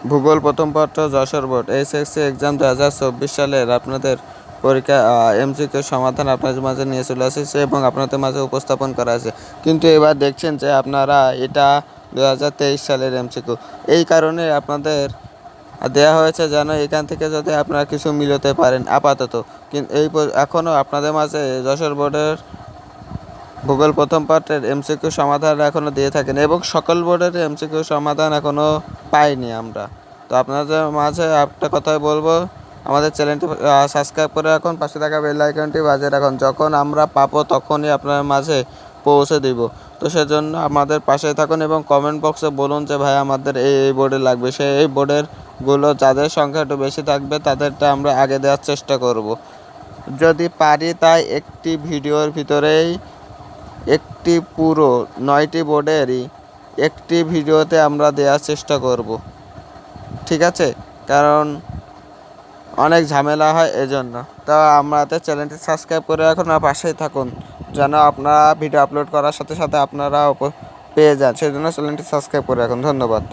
ভূগোল প্রথম পত্র যশোর বোর্ড এইচএসসি এক্সাম 2024 সালের আপনাদের পরীক্ষা এমসিকিউ সমাধান আপনাদের মাঝে নিয়ে চলে এসেছে এবং আপনাদের মাঝে উপস্থাপন করা আছে। কিন্তু এবার দেখছেন যে আপনারা এটা 2023 সালের এমসিকিউ, এই কারণে আপনাদের দেওয়া হয়েছে যেন এখান থেকে যদি আপনারা কিছু মিলাতে পারেন আপাতত। কিন্তু এখনও আপনাদের মাঝে যশোর বোর্ডের ভূগোল প্রথম পার্টের এমসিকিউ সমাধান এখনও দিয়ে থাকেন এবং সকল বোর্ডের এমসিকিউ সমাধান এখনও পাইনি আমরা। তো আপনাদের মাঝে একটা কথাই বলবো, আমাদের চ্যানেলটি সাবস্ক্রাইব করে রাখুন, পাশে থাকা বেল আইকনটি বাজিয়ে রাখুন। যখন আমরা পাবো তখনই আপনার মাঝে পৌঁছে দিব। তো সেজন্য আমাদের পাশে থাকুন এবং কমেন্ট বক্সে বলুন যে ভাই আমাদের এই বোর্ডে লাগবে। এই বোর্ডেরগুলো যাদের সংখ্যা একটু বেশি থাকবে তাদেরটা আমরা আগে দেওয়ার চেষ্টা করব। যদি পারি তাই একটি ভিডিওর ভিতরেই একটি পুরো 9টি বোর্ডেরই একটি ভিডিওতে আমরা দেওয়ার চেষ্টা করব, ঠিক আছে? কারণ অনেক ঝামেলা হয় এজন্য। তো আমাদের চ্যানেলটি সাবস্ক্রাইব করে রাখুন আর পাশেই থাকুন যেন আপনারা ভিডিও আপলোড করার সাথে সাথে আপনারা পেয়ে যান। সেই জন্য চ্যানেলটি সাবস্ক্রাইব করে রাখুন। ধন্যবাদ।